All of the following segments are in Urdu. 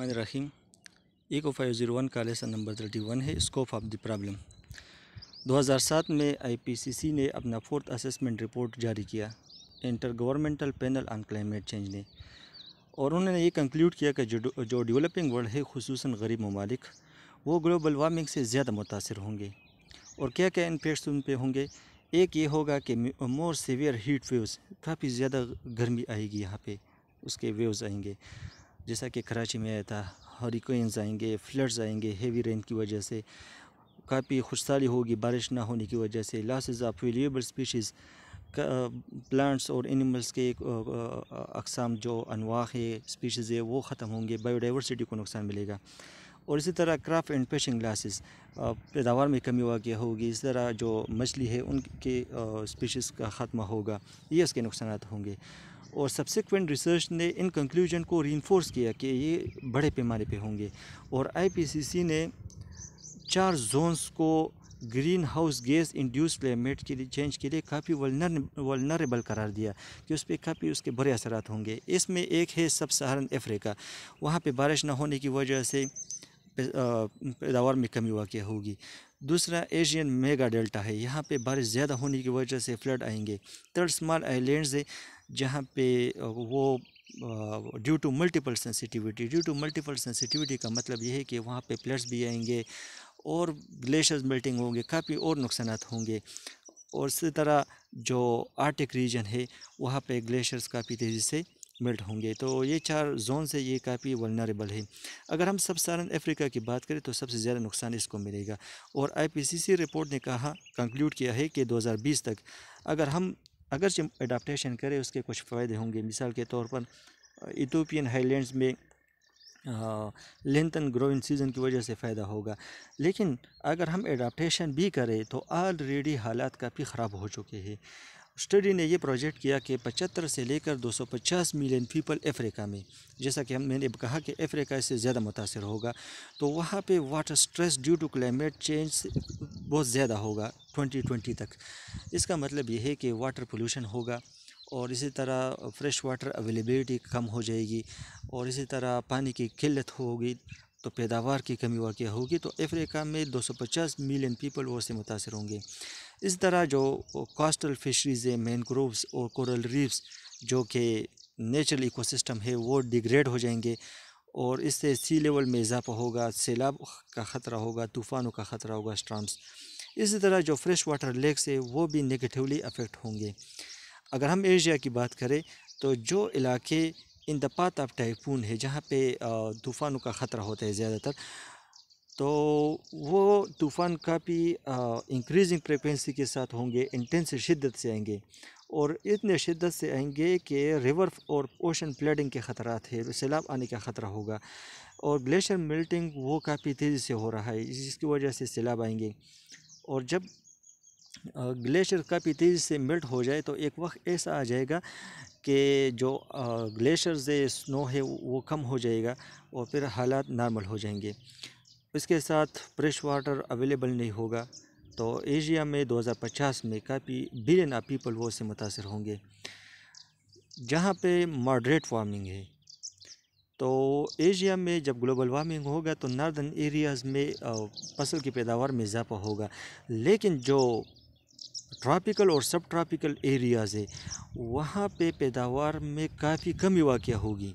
الرحمن الرحیم ایکو 501 کا لیسن نمبر 31 ہے اسکوپ آف دی پرابلم۔ 2007 میں IPCC نے اپنا 4th اسسمنٹ رپورٹ جاری کیا intergovernmental panel on climate change نے، اور انہوں نے یہ کنکلیوڈ کیا کہ جو ڈیولپنگ ورلڈ ہے، خصوصاً غریب ممالک، وہ گلوبل وارمنگ سے زیادہ متاثر ہوں گے۔ اور کیا کیا امپیکٹس ان پہ ہوں گے؟ ایک یہ ہوگا کہ مور سیویئر ہیٹ ویوز، کافی زیادہ گرمی آئے گی یہاں پہ، اس کے ویوز آئیں گے، جیسا کہ کراچی میں آیا تھا۔ ہریکینز آئیں گے، فلڈز آئیں گے ہیوی رین کی وجہ سے، کافی خشکسالی ہوگی بارش نہ ہونے کی وجہ سے، losses of valuable species, plants اور اینیملز کے اقسام جو انواع ہے، اسپیشیز ہے، وہ ختم ہوں گے، بایو ڈائیورسٹی کو نقصان ملے گا۔ اور اسی طرح کرافٹ اینڈ فشنگ لاسز، پیداوار میں کمی واقع ہوگی، اس طرح جو مچھلی ہے ان کے اسپیشیز کا خاتمہ ہوگا، یہ اس کے نقصانات ہوں گے۔ اور سبسیکوینٹ ریسرچ نے ان کنکلوژن کو رینفورس کیا کہ یہ بڑے پیمانے پہ ہوں گے، اور IPCC نے 4 زونز کو greenhouse gas induced climate کے لیے چینج کے لیے کافی ولنریبل قرار دیا کہ اس پہ کافی اس کے برے اثرات ہوں گے۔ اس میں ایک ہے سب سہارن افریقہ، وہاں پہ بارش نہ ہونے کی وجہ سے پیداوار میں کمی واقع ہوگی۔ دوسرا ایشین میگا ڈیلٹا ہے، یہاں پہ بارش زیادہ ہونے کی وجہ سے فلڈ آئیں گے۔ تھرڈ اسمال آئی لینڈز ہے، جہاں پہ وہ ڈیو ٹو ملٹیپل سینسٹیوٹی کا مطلب یہ ہے کہ وہاں پہ فلڈز بھی آئیں گے اور گلیشیئرز میلٹنگ ہوں گے، کافی اور نقصانات ہوں گے۔ اور اسی طرح جو آرٹک ریجن ہے، وہاں پہ گلیشیئرز کافی تیزی سے میلٹ ہوں گے۔ تو یہ 4 زونز ہے، یہ کافی ولنریبل ہے۔ اگر ہم سب سہارن افریقہ کی بات کریں تو سب سے زیادہ نقصان اس کو ملے گا، اور IPCC رپورٹ نے کنکلیوڈ کیا ہے کہ 2020 تک اگرچہ اڈاپٹیشن کرے، اس کے کچھ فائدے ہوں گے۔ مثال کے طور پر ایتھوپین ہائی لینڈز میں لینتن گروئنگ سیزن کی وجہ سے فائدہ ہوگا، لیکن اگر ہم اڈاپٹیشن بھی کریں تو آلریڈی حالات کافی خراب ہو چکے ہیں۔ اسٹڈی نے یہ پروجیکٹ کیا کہ 75 سے لے کر 250 ملین پیپل افریقہ میں، جیسا کہ میں نے کہا کہ افریقہ اس سے زیادہ متاثر ہوگا، تو وہاں پہ water stress due to climate change بہت زیادہ ہوگا 2020 تک۔ اس کا مطلب یہ ہے کہ واٹر پولوشن ہوگا، اور اسی طرح فریش واٹر اویلیبلٹی کم ہو جائے گی، اور اسی طرح پانی کی قلت ہوگی، تو پیداوار کی کمی واقع ہوگی، تو افریقہ میں 250 ملین پیپل وہ سے متاثر ہوں گے۔ اس طرح جو کوسٹل فشریز ہے، مینگرووز اور کورل ریفز، جو کہ نیچرل ایکو سسٹم ہے، وہ ڈیگریڈ ہو جائیں گے، اور اس سے سی لیول میں اضافہ ہوگا، سیلاب کا خطرہ ہوگا، طوفانوں کا خطرہ ہوگا، اسٹارمز۔ اسی طرح جو فریش واٹر لیکس ہے، وہ بھی نیگیٹیولی افیکٹ ہوں گے۔ اگر ہم ایشیا کی بات کریں تو جو علاقے ان دا پاتھ آف ٹائفون ہے، جہاں پہ طوفانوں کا خطرہ ہوتا ہے زیادہ تر، تو وہ طوفان کافی انکریزنگ فریکوینسی کے ساتھ ہوں گے، انٹینس شدت سے آئیں گے، اور اتنے شدت سے آئیں گے کہ ریور اور اوشن فلڈنگ کے خطرات ہے، سیلاب آنے کا خطرہ ہوگا، اور گلیشیئر میلٹنگ وہ کافی تیزی سے ہو رہا ہے، جس کی وجہ سے سیلاب آئیں گے۔ اور جب گلیشیئر کافی تیزی سے میلٹ ہو جائے تو ایک وقت ایسا آ جائے گا کہ جو گلیشیئرز ہے، سنو ہے، وہ کم ہو جائے گا، اور پھر حالات نارمل ہو جائیں گے۔ اس کے ساتھ فریش واٹر اویلیبل نہیں ہوگا، تو ایشیا میں 2050 میں کافی بلین آف پیپل وہ سے متاثر ہوں گے۔ جہاں پہ ماڈریٹ وارمنگ ہے، تو ایشیا میں جب گلوبل وارمنگ ہوگا تو ناردن ایریاز میں فصل کی پیداوار میں اضافہ ہوگا، لیکن جو ٹراپیکل اور سب ٹراپیکل ایریاز ہے، وہاں پہ پیداوار میں کافی کمی واقع ہوگی،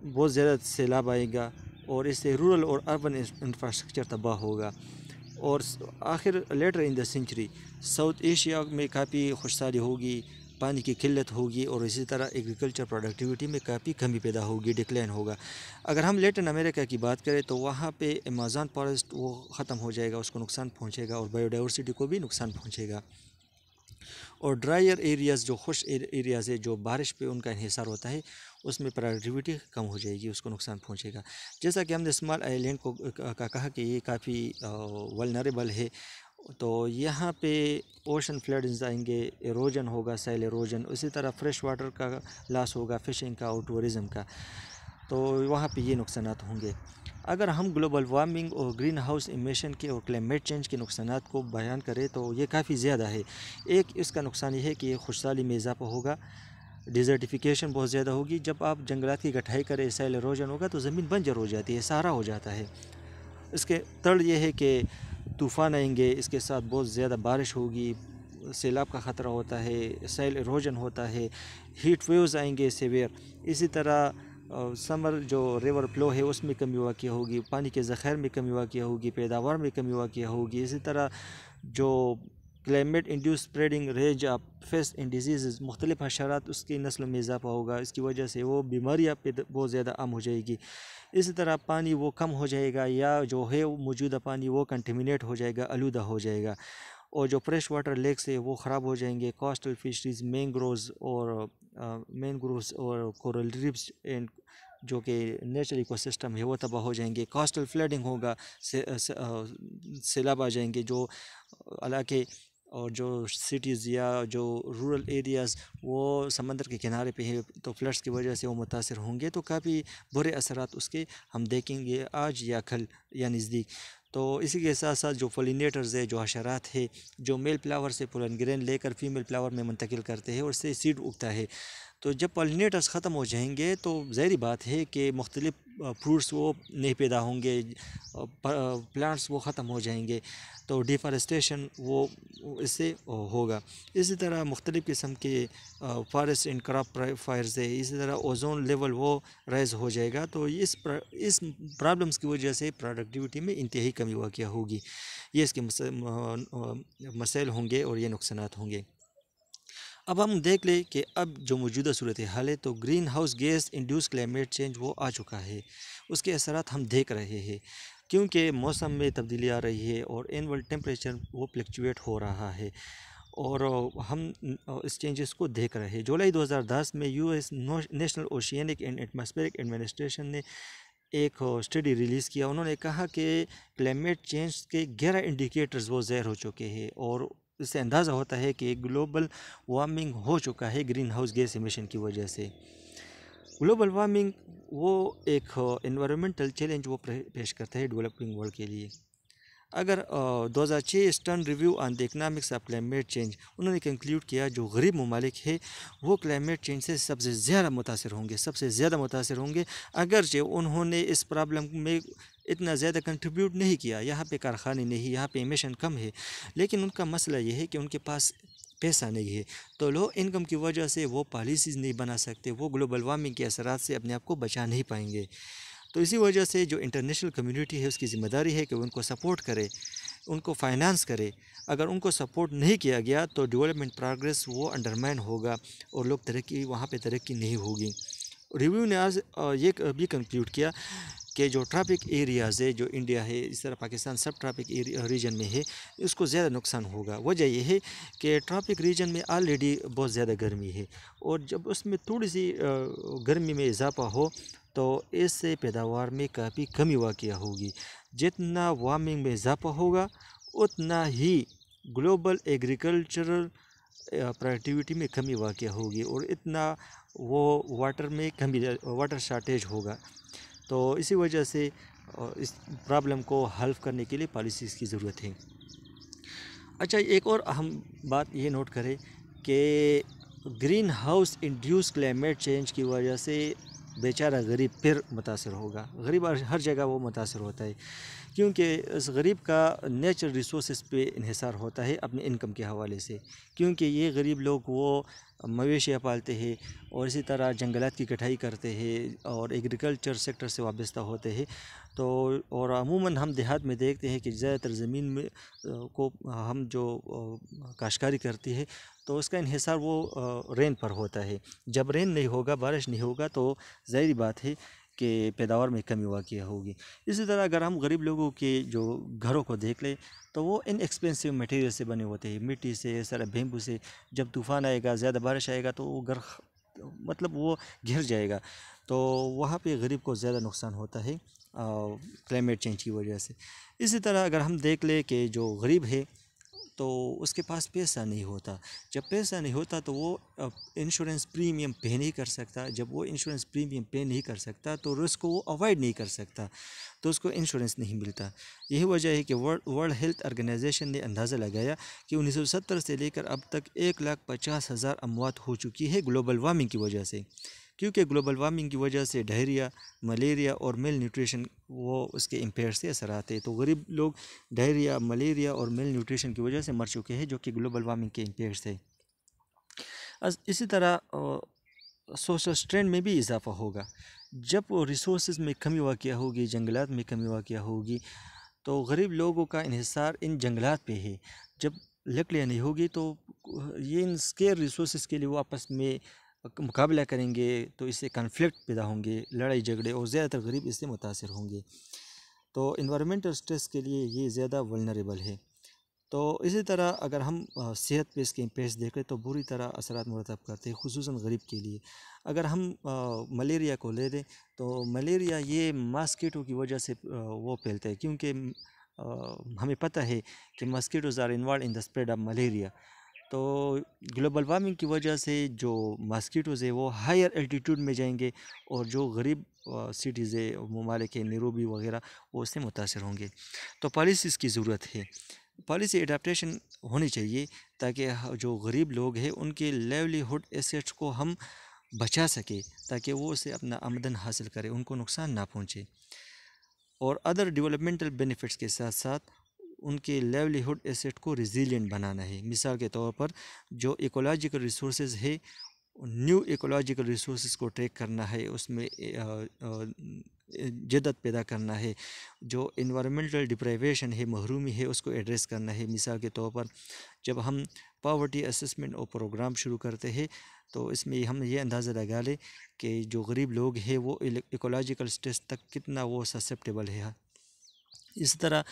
بہت زیادہ سیلاب آئے گا، اور اس سے رورل اور اربن انفراسٹرکچر تباہ ہوگا۔ اور آخر later in the century South Asia میں کافی خشکسالی ہوگی، پانی کی قلت ہوگی، اور اسی طرح ایگریکلچر پروڈکٹیوٹی میں کافی کمی پیدا ہوگی، ڈکلائن ہوگا۔ اگر ہم لیٹن امریکہ کی بات کریں تو وہاں پہ ایمیزون فارسٹ وہ ختم ہو جائے گا، اس کو نقصان پہنچے گا، اور بایو ڈائیورسٹی کو بھی نقصان پہنچے گا۔ اور ڈرائر ایریاز، جو خشک ایریاز ہے، جو بارش پہ ان کا انحصار ہوتا ہے، اس میں پروڈکٹیوٹی کم ہو جائے گی، اس کو نقصان پہنچے گا۔ جیسا کہ ہم نے اسمال آئی لینڈ کو کہا کہ یہ کافی ولنریبل ہے، تو یہاں پہ اوشن فلڈز آئیں گے، ایروجن ہوگا، سائل ایروجن، اسی طرح فریش واٹر کا لاس ہوگا، فشنگ کا اور ٹورزم کا، تو وہاں پہ یہ نقصانات ہوں گے۔ اگر ہم گلوبل وارمنگ اور گرین ہاؤس ایمیشن کے اور کلائمیٹ چینج کے نقصانات کو بیان کریں تو یہ کافی زیادہ ہے۔ ایک اس کا نقصان یہ ہے کہ یہ خشکسالی میں اضافہ ہوگا، ڈیزرٹیفیکیشن بہت زیادہ ہوگی. جب آپ جنگلات کی کٹائی کریں سائل ایروجن ہوگا تو زمین بنجر ہو جاتی ہے, صحرا ہو جاتا ہے. اس کے تڑ یہ ہے کہ طوفان آئیں گے, اس کے ساتھ بہت زیادہ بارش ہوگی, سیلاب کا خطرہ ہوتا ہے, سائل ایروجن ہوتا ہے, ہیٹ ویوز آئیں گے سیویئر. اسی طرح سمر جو ریور فلو ہے اس میں کمی واقع ہوگی, پانی کے ذخائر میں کمی واقع ہوگی, پیداوار میں کمی واقع ہوگی. اسی طرح جو climate induce spreading range of paste and diseases, مختلف حشرات اس کی نسلوں میں اضافہ ہوگا, اس کی وجہ سے وہ بیماریاں بہت زیادہ عام ہو جائے گی. اسی طرح پانی وہ کم ہو جائے گا, یا جو ہے موجودہ پانی وہ کنٹیمنیٹ ہو جائے گا, آلودہ ہو جائے گا, اور جو فریش واٹر لیکس ہے وہ خراب ہو جائیں گے. کوسٹل فشریز, مینگروز اور کورل ریفس جو کہ نیچرل ایکو سسٹم ہے وہ تباہ ہو جائیں گے. کوسٹل فلڈنگ ہوگا, سیلاب آ جائیں گے. جو علاقے اور جو سٹیز یا جو رورل ایریاز وہ سمندر کے کنارے پہ ہیں تو فلڈس کی وجہ سے وہ متاثر ہوں گے, تو کافی برے اثرات اس کے ہم دیکھیں گے آج یا کل یا نزدیک. تو اسی کے ساتھ ساتھ جو پولینیٹرز ہے, جو حشرات ہے, جو میل فلاور سے پولن گرین لے کر فیمیل فلاور میں منتقل کرتے ہیں اور اس سے سیڈ اگتا ہے, تو جب پولینیٹرز ختم ہو جائیں گے تو ظاہری بات ہے کہ مختلف فروٹس وہ نہیں پیدا ہوں گے, پلانٹس وہ ختم ہو جائیں گے, تو ڈیفارسٹیشن وہ اس سے ہوگا. اسی طرح مختلف قسم کے فارسٹ اینڈ کراپ فائرز ہے, اسی طرح اوزون لیول وہ رائز ہو جائے گا. تو اس پرابلمس کی وجہ سے پروڈکٹیوٹی میں انتہائی کمی واقع ہوگی. یہ اس کے مسائل ہوں گے اور یہ نقصانات ہوں گے. اب ہم دیکھ لیں کہ اب جو موجودہ صورتحال ہے تو greenhouse gas induced climate change وہ آ چکا ہے, اس کے اثرات ہم دیکھ رہے ہیں, کیونکہ موسم میں تبدیلی آ رہی ہے اور اینول ٹیمپریچر وہ فلکچویٹ ہو رہا ہے, اور ہم اس چینجز کو دیکھ رہے ہیں. جولائی 2010 میں U S national oceanic and atmospheric administration نے ایک اسٹڈی ریلیز کیا. انہوں نے کہا کہ کلائمیٹ چینج کے 11 انڈیکیٹرز وہ ظاہر ہو چکے ہیں, اور اس سے اندازہ ہوتا ہے کہ گلوبل وارمنگ ہو چکا ہے گرین ہاؤس گیس ایمیشن کی وجہ سے. گلوبل وارمنگ وہ ایک انوائرمنٹل چیلنج وہ پیش کرتا ہے ڈیولپنگ ورلڈ کے لیے. اگر 2006 stern review on the economics of climate change, انہوں نے کنکلیوڈ کیا جو غریب ممالک ہے وہ کلائمیٹ چینج سے سب سے زیادہ متاثر ہوں گے, اگرچہ انہوں نے اس پرابلم میں اتنا زیادہ کنٹریبیوٹ نہیں کیا. یہاں پہ کارخانے نہیں, یہاں پہ ایمیشن کم ہے, لیکن ان کا مسئلہ یہ ہے کہ ان کے پاس پیسہ نہیں ہے, تو لو انکم کی وجہ سے وہ پالیسیز نہیں بنا سکتے, وہ گلوبل وارمنگ کے اثرات سے اپنے آپ کو بچا نہیں پائیں گے. تو اسی وجہ سے جو انٹرنیشنل کمیونٹی ہے اس کی ذمہ داری ہے کہ ان کو سپورٹ کرے, ان کو فائنانس کرے. اگر ان کو سپورٹ نہیں کیا گیا تو ڈیولپمنٹ پروگریس وہ انڈرمائن ہوگا اور وہاں پہ ترقی نہیں ہوگی. ریویو نے آج یہ بھی کنکلیوڈ کیا کہ جو ٹراپک ایریاز ہے, جو انڈیا ہے, اس طرح پاکستان سب ٹراپک ریجن میں ہے, اس کو زیادہ نقصان ہوگا. وجہ یہ ہے کہ ٹراپک ریجن میں آلریڈی بہت زیادہ گرمی ہے, اور جب اس میں تھوڑی سی گرمی میں اضافہ ہو تو اس سے پیداوار میں کافی کمی واقع ہوگی. جتنا وارمنگ میں اضافہ ہوگا اتنا ہی گلوبل ایگریکلچرل پروڈکٹیوٹی میں کمی واقع ہوگی, اور اتنا وہ واٹر شارٹیج ہوگا. تو اسی وجہ سے اس پرابلم کو حل کرنے کے لیے پالیسیز کی ضرورت ہے. اچھا, ایک اور اہم بات یہ نوٹ کریں کہ green house induce climate change کی وجہ سے بیچارہ غریب پھر متاثر ہوگا. غریب ہر جگہ وہ متاثر ہوتا ہے, کیونکہ اس غریب کا نیچرل ریسورسز پہ انحصار ہوتا ہے اپنے انکم کے حوالے سے, کیونکہ یہ غریب لوگ وہ مویشیاں پالتے ہیں اور اسی طرح جنگلات کی کٹائی کرتے ہیں اور ایگریکلچر سیکٹر سے وابستہ ہوتے ہیں. تو اور عموماً ہم دیہات میں دیکھتے ہیں کہ زیادہ تر زمین میں کو ہم جو کاشتکاری کرتی ہے تو اس کا انحصار وہ رین پر ہوتا ہے. جب رین نہیں ہوگا, بارش نہیں ہوگا, تو ظاہری بات ہے کہ پیداوار میں کمی واقع ہوگی. اسی طرح اگر ہم غریب لوگوں کے جو گھروں کو دیکھ لیں تو وہ ان ایکسپینسو مٹیریل سے بنے ہوتے ہیں, مٹی سے, اس طرح بیمبو سے. جب طوفان آئے گا, زیادہ بارش آئے گا تو وہ گھر مطلب وہ گھر جائے گا, تو وہاں پہ غریب کو زیادہ نقصان ہوتا ہے کلائمیٹ چینج کی وجہ سے. اسی طرح اگر ہم دیکھ لیں کہ جو غریب ہے تو اس کے پاس پیسہ نہیں ہوتا. جب پیسہ نہیں ہوتا تو وہ انشورنس پریمیم پے نہیں کر سکتا. جب وہ انشورنس پریمیم پے نہیں کر سکتا تو رسک کو وہ اوائڈ نہیں کر سکتا، تو اس کو انشورنس نہیں ملتا. یہی وجہ ہے کہ ورلڈ ہیلتھ آرگنائزیشن نے اندازہ لگایا کہ 1970 سے لے کر اب تک 1,50,000 اموات ہو چکی ہے گلوبل وارمنگ کی وجہ سے. کیونکہ گلوبل وارمنگ کی وجہ سے ڈائریا، ملیریا اور میل نیوٹریشن وہ اس کے امپیئر سے اثر آتے ہیں. تو غریب لوگ ڈائریا، ملیریا اور میل نیوٹریشن کی وجہ سے مر چکے ہیں، جو کہ گلوبل وارمنگ کے امپیئر سے. اسی طرح سوشل سٹرین میں بھی اضافہ ہوگا. جب ریسورسز میں کمی واقع ہوگی، جنگلات میں کمی واقع ہوگی، تو غریب لوگوں کا انحصار ان جنگلات پہ ہے. جب لکڑیاں نہیں ہوگی تو یہ ان اسکیئر ریسورسز کے لیے وہ آپس میں مقابلہ کریں گے، تو اس سے کنفلکٹ پیدا ہوں گے، لڑائی جھگڑے، اور زیادہ تر غریب اس سے متاثر ہوں گے. تو انوائرمنٹل سٹریس کے لیے یہ زیادہ ولنریبل ہے. تو اسی طرح اگر ہم صحت پہ اس کے امپیکٹس دیکھیں تو بری طرح اثرات مرتب کرتے ہیں، خصوصاً غریب کے لیے. اگر ہم ملیریا کو لے لیں تو ملیریا یہ ماسکیٹو کی وجہ سے وہ پھیلتا ہے، کیونکہ ہمیں پتہ ہے کہ mosquitoes are involved in the spread of malaria. تو گلوبل وارمنگ کی وجہ سے جو ماسکیٹوز ہے وہ ہائر الٹیٹیوڈ میں جائیں گے، اور جو غریب سٹیز ہے، ممالک نیروبی وغیرہ، وہ اس سے متاثر ہوں گے. تو پالیسیز کی ضرورت ہے، پالیسی اڈیپٹیشن ہونی چاہیے تاکہ جو غریب لوگ ہیں ان کے لیولیہوڈ ایسیٹس کو ہم بچا سکے، تاکہ وہ اسے اپنا آمدن حاصل کرے، ان کو نقصان نہ پہنچے. اور ادر ڈیولپمنٹل بینیفٹس کے ساتھ ساتھ ان کے لیولیہوڈ ایسیٹ کو ریزیلینٹ بنانا ہے. مثال کے طور پر جو ایکولوجیکل ریسورسز ہے، نیو ایکولوجیکل ریسورسز کو ٹریک کرنا ہے، اس میں جدت پیدا کرنا ہے. جو انوائرمنٹل ڈپرائیویشن ہے، محرومی ہے، اس کو ایڈریس کرنا ہے. مثال کے طور پر جب ہم پاورٹی اسسمنٹ اور پروگرام شروع کرتے ہیں تو اس میں ہم یہ اندازہ لگا لیں کہ جو غریب لوگ ہیں وہ ایکولوجیکل سٹریس تک کتنا وہ سسیپٹیبل ہے. اس طرح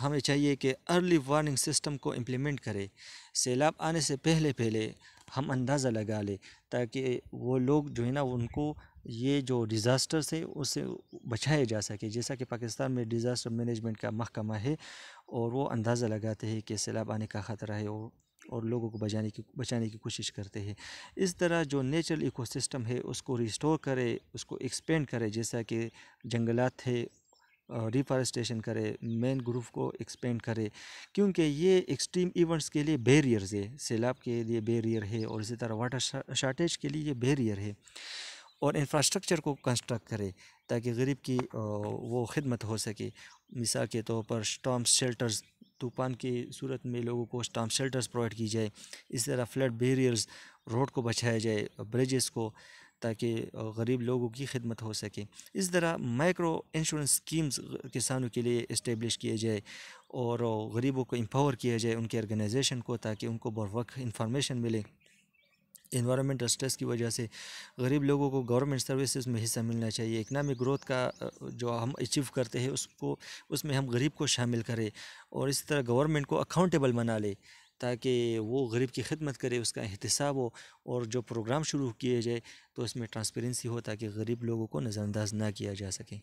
ہمیں چاہیے کہ ارلی وارننگ سسٹم کو امپلیمنٹ کرے. سیلاب آنے سے پہلے ہم اندازہ لگا لیں، تاکہ وہ لوگ جو ہے نا ان کو یہ جو ڈیزاسٹرس ہے اس سے بچایا جا سکے. جیسا کہ پاکستان میں ڈیزاسٹر مینجمنٹ کا محکمہ ہے، اور وہ اندازہ لگاتے ہیں کہ سیلاب آنے کا خطرہ ہے، اور لوگوں کو بچانے کی کوشش کرتے ہیں. اس طرح جو نیچرل ایکو سسٹم ہے اس کو ریسٹور کرے، اس کو ایکسپینڈ کرے، جیسا کہ جنگلات تھے، ریفارسٹیشن کرے، مین گروف کو ایکسپینڈ کرے، کیونکہ یہ ایکسٹریم ایونٹس کے لیے بیریئرز ہے. سیلاب کے لیے بیریئر ہے، اور اسی طرح واٹر شارٹیج کے لیے یہ بیریئر ہے. اور انفراسٹرکچر کو کنسٹرکٹ کرے تاکہ غریب کی وہ خدمت ہو سکے. مثال کے طور پر اسٹارم شیلٹرز، طوفان کی صورت میں لوگوں کو اسٹارم شیلٹرز پرووائڈ کی جائے. اس طرح فلڈ بیریئرز، روڈ کو بچایا جائے، بریجز کو، تاکہ غریب لوگوں کی خدمت ہو سکے. اس طرح مائکرو انشورنس اسکیمز کسانوں کے لیے اسٹیبلش کیے جائے، اور غریبوں کو امپاور کیا جائے، ان کے آرگنائزیشن کو، تاکہ ان کو بروقت انفارمیشن ملے. انوائرمنٹل سٹریس کی وجہ سے غریب لوگوں کو گورنمنٹ سروسز میں حصہ ملنا چاہیے. اکنامک گروتھ کا جو ہم اچیو کرتے ہیں اس میں ہم غریب کو شامل کریں، اور اسی طرح گورنمنٹ کو اکاؤنٹیبل بنا لے، تاکہ وہ غریب کی خدمت کرے، اس کا احتساب ہو. اور جو پروگرام شروع کیے جائے تو اس میں ٹرانسپیرنسی ہو، تاکہ غریب لوگوں کو نظر انداز نہ کیا جا سکے.